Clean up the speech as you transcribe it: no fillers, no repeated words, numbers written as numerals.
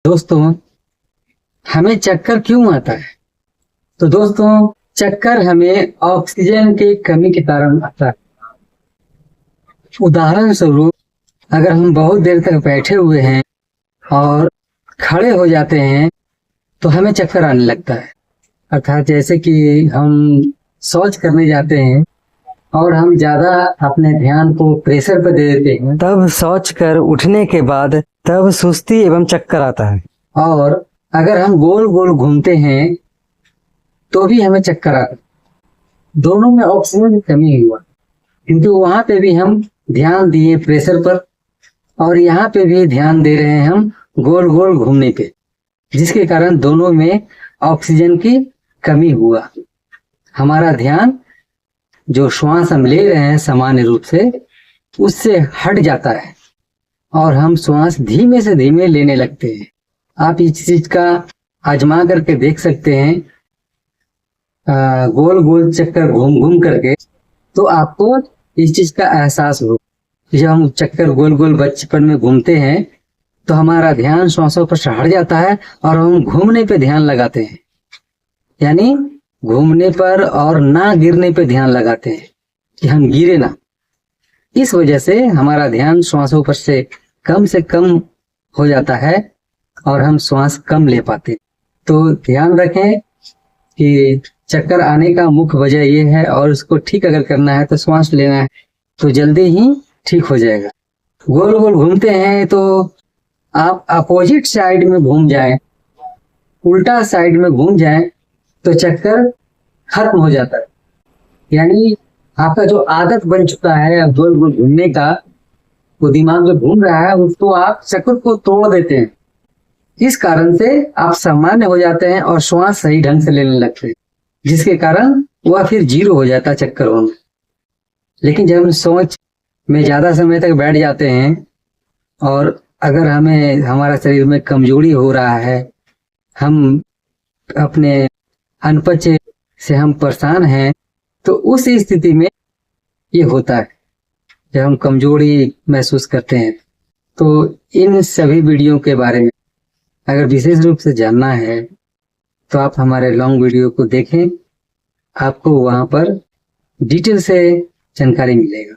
दोस्तों, हमें चक्कर क्यों आता है? तो दोस्तों, चक्कर हमें ऑक्सीजन की कमी के कारण आता है। उदाहरण स्वरूप, अगर हम बहुत देर तक बैठे हुए हैं और खड़े हो जाते हैं तो हमें चक्कर आने लगता है। अर्थात जैसे कि हम शौच करने जाते हैं और हम ज्यादा अपने ध्यान को प्रेशर पर दे देते हैं, तब शौच कर उठने के बाद तब सुस्ती एवं चक्कर आता है। और अगर हम गोल गोल घूमते हैं तो भी हमें चक्कर आता है। दोनों में ऑक्सीजन की कमी हुआ, क्योंकि वहां पे भी हम ध्यान दिए प्रेशर पर और यहाँ पे भी ध्यान दे रहे हैं हम गोल गोल घूमने पे, जिसके कारण दोनों में ऑक्सीजन की कमी हुआ। हमारा ध्यान जो श्वास हम ले रहे हैं सामान्य रूप से, उससे हट जाता है और हम श्वास धीमे से धीमे लेने लगते हैं। आप इस चीज का आजमा करके देख सकते हैं, गोल गोल चक्कर घूम घूम करके, तो आपको इस चीज का एहसास हो। जब हम चक्कर गोल गोल बचपन में घूमते हैं तो हमारा ध्यान श्वासों पर से हट जाता है और हम घूमने पे ध्यान लगाते हैं, यानी घूमने पर और ना गिरने पे ध्यान लगाते हैं कि हम गिरे ना। इस वजह से हमारा ध्यान श्वासों पर से कम हो जाता है और हम श्वास कम ले पाते। तो ध्यान रखें कि चक्कर आने का मुख्य वजह ये है, और उसको ठीक अगर करना है तो श्वास लेना है तो जल्दी ही ठीक हो जाएगा। गोल गोल घूमते हैं तो आप अपोजिट साइड में घूम जाएं, उल्टा साइड में घूम जाएं तो चक्कर खत्म हो जाता है। यानी आपका जो आदत बन चुका है गोल गोल घूमने का, वो दिमाग में घूम रहा है, उसको आप चक्कर को तोड़ देते हैं। इस कारण से आप सामान्य हो जाते हैं और श्वास सही ढंग से लेने लगते हैं, जिसके कारण वह फिर जीरो हो जाता है चक्कर होना। लेकिन जब हम सोच में ज्यादा समय तक बैठ जाते हैं और अगर हमें हमारा शरीर में कमजोरी हो रहा है, हम अपने अनपचे से हम परेशान हैं, तो उस स्थिति में ये होता है जब हम कमजोरी महसूस करते हैं। तो इन सभी वीडियो के बारे में अगर विशेष रूप से जानना है तो आप हमारे लॉन्ग वीडियो को देखें, आपको वहां पर डिटेल से जानकारी मिलेगा।